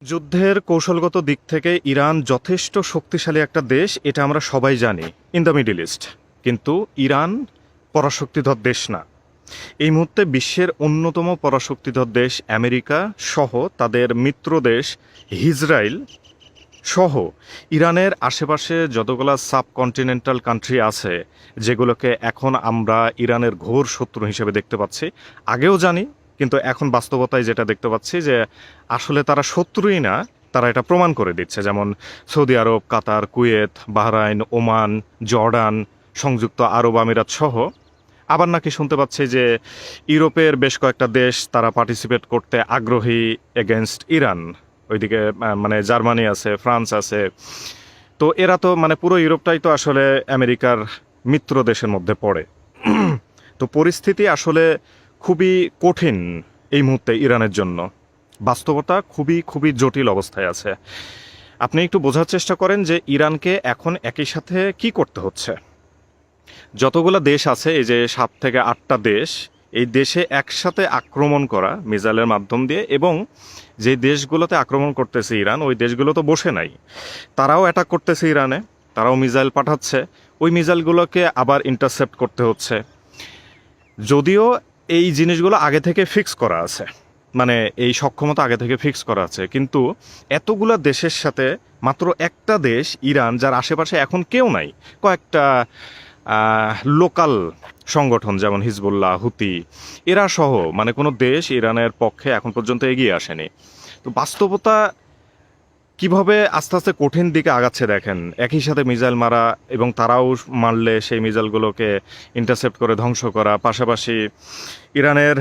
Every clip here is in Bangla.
যুদ্ধের কৌশলগত দিক থেকে ইরান যথেষ্ট শক্তিশালী একটা দেশ, এটা আমরা সবাই জানি ইন দ্য মিডল ইস্ট। কিন্তু ইরান পরাশক্তিধর দেশ না। এই মুহূর্তে বিশ্বের অন্যতম পরাশক্তিধর দেশ আমেরিকা সহ তাদের মিত্র দেশ ইসরায়েল সহ ইরানের আশেপাশে যতগুলো সাবকন্টিনেন্টাল কান্ট্রি আছে, যেগুলোকে এখন আমরা ইরানের ঘোর শত্রু হিসেবে দেখতে পাচ্ছি। আগেও জানি, কিন্তু এখন বাস্তবতায় যেটা দেখতে পাচ্ছি যে আসলে তারা শত্রুই না, তারা এটা প্রমাণ করে দিচ্ছে। যেমন সৌদি আরব, কাতার, কুয়েত, বাহরাইন, ওমান, জর্ডান, সংযুক্ত আরব আমিরাত সহ। আবার নাকি শুনতে পাচ্ছি যে ইউরোপের বেশ কয়েকটা দেশ তারা পার্টিসিপেট করতে আগ্রহী এগেনস্ট ইরান। ওইদিকে মানে জার্মানি আছে, ফ্রান্স আছে। তো এরা তো মানে পুরো ইউরোপটাই তো আসলে আমেরিকার মিত্র দেশের মধ্যে পড়ে। তো পরিস্থিতি আসলে খুবই কঠিন এই মুহূর্তে ইরানের জন্য। বাস্তবতা খুবই খুবই জটিল অবস্থায় আছে। আপনি একটু বোঝার চেষ্টা করেন যে ইরানকে এখন একই সাথে কি করতে হচ্ছে। যতগুলো দেশ আছে, এই যে 7 থেকে 8টা দেশ, এই দেশে একসাথে আক্রমণ করা মিসাইলের মাধ্যম দিয়ে, এবং যে দেশগুলোতে আক্রমণ করতেছে ইরান, ওই দেশগুলো তো বসে নাই, তারাও অ্যাটাক করতেছে ইরানে, তারাও মিসাইল পাঠাচ্ছে। ওই মিসাইলগুলোকে আবার ইন্টারসেপ্ট করতে হচ্ছে। যদিও এই জিনিসগুলো আগে থেকে ফিক্স করা আছে, মানে এই সক্ষমতা আগে থেকে ফিক্স করা আছে, কিন্তু এতগুলো দেশের সাথে মাত্র একটা দেশ ইরান, যার আশেপাশে এখন কেউ নাই, কয়েকটা লোকাল সংগঠন যেমন হিজবুল্লাহ, হুতি, এরা সহ মানে কোনো দেশ ইরানের পক্ষে এখন পর্যন্ত এগিয়ে আসেনি। তো বাস্তবতা কিভাবে আস্তে আস্তে কঠিন দিকে আগাচ্ছে দেখেন। একই সাথে মিসাইল মারা, এবং তারাও মারলে সেই মিসাইলগুলোকে ইন্টারসেপ্ট করে ধ্বংস করা, পাশাপাশি ইরানের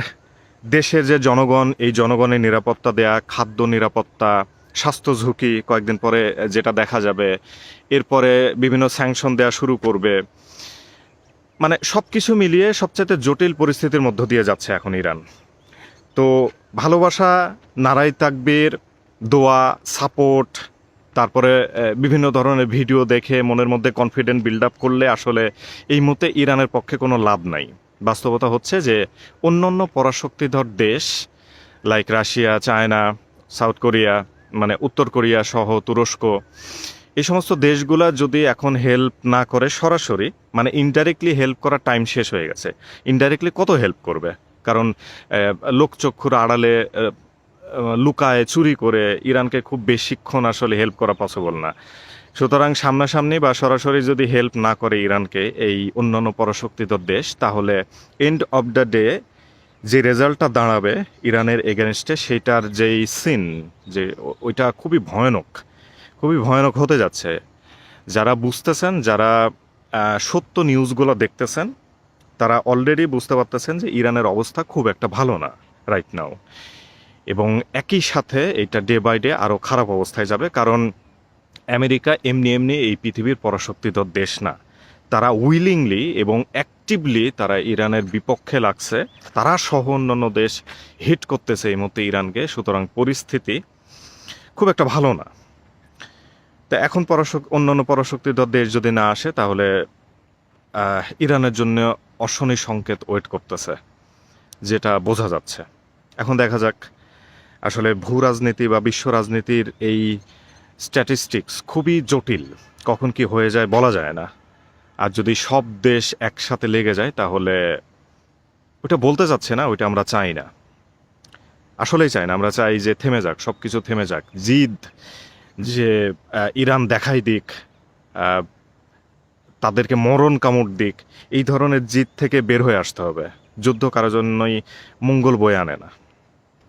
দেশের যে জনগণ, এই জনগণের নিরাপত্তা দেয়া, খাদ্য নিরাপত্তা, স্বাস্থ্য ঝুঁকি কয়েকদিন পরে যেটা দেখা যাবে, এরপরে বিভিন্ন স্যাংশন দেয়া শুরু করবে। মানে সব কিছু মিলিয়ে সবচেয়ে জটিল পরিস্থিতির মধ্য দিয়ে যাচ্ছে এখন ইরান। তো ভালোবাসা, নারাই তাকবীর, দোয়া, সাপোর্ট, তারপরে বিভিন্ন ধরনের ভিডিও দেখে মনের মধ্যে কনফিডেন্ট বিল্ড আপ করলে আসলে এই মুহূর্তে ইরানের পক্ষে কোনো লাভ নাই। বাস্তবতা হচ্ছে যে অন্যান্য পরাশক্তিধর দেশ like Russia, China, south Korea, মানে উত্তর কোরিয়া সহ তুরস্ক, এই সমস্ত দেশগুলা যদি এখন হেল্প না করে সরাসরি, মানে ইনডাইরেক্টলি হেল্প করার টাইম শেষ হয়ে গেছে। ইনডাইরেক্টলি কত হেল্প করবে? কারণ লোকচক্ষুর আড়ালে লুকায় চুরি করে ইরানকে খুব বেশিক্ষণ আসলে হেল্প করা পসিবল না। সুতরাং সামনাসামনি বা সরাসরি যদি হেল্প না করে ইরানকে এই অন্যান্য পরাশক্তিধর দেশ, তাহলে এন্ড অফ দ্য ডে যে রেজাল্টটা দাঁড়াবে ইরানের এগেনস্টে, সেটার যেই সিন, যে ওইটা খুবই ভয়ানক, খুবই ভয়ানক হতে যাচ্ছে। যারা বুঝতেছেন, যারা সত্য নিউজগুলো দেখতেছেন, তারা অলরেডি বুঝতে পারতেছেন যে ইরানের অবস্থা খুব একটা ভালো না রাইট নাও। এবং একই সাথে এটা ডে বাই ডে আরও খারাপ অবস্থায় যাবে, কারণ আমেরিকা এমনি এমনি এই পৃথিবীর পরাশক্তিধর দেশ না। তারা উইলিংলি এবং অ্যাক্টিভলি তারা ইরানের বিপক্ষে লাগছে, তারা সহ অন্যান্য দেশ হিট করতেছে এই মুহূর্তে ইরানকে। সুতরাং পরিস্থিতি খুব একটা ভালো না। তো এখন অন্যান্য পরাশক্তিধর দেশ যদি না আসে, তাহলে ইরানের জন্য অশনি সংকেত ওয়েট করতেছে, যেটা বোঝা যাচ্ছে। এখন দেখা যাক, আসলে ভূ রাজনীতি বা বিশ্ব রাজনীতির এই স্ট্যাটিস্টিক্স খুবই জটিল, কখন কি হয়ে যায় বলা যায় না। আর যদি সব দেশ একসাথে লেগে যায়, তাহলে ওটা বলতে চাচ্ছে না, ওইটা আমরা চাই না, আসলেই চাই না। আমরা চাই যে থেমে যাক, সব কিছু থেমে যাক, জিদ, যে ইরান দেখাই দিক, তাদেরকে মরণ কামড় দিক, এই ধরনের জিদ থেকে বের হয়ে আসতে হবে। যুদ্ধ কারোর জন্যই মঙ্গল বয়ে আনে না।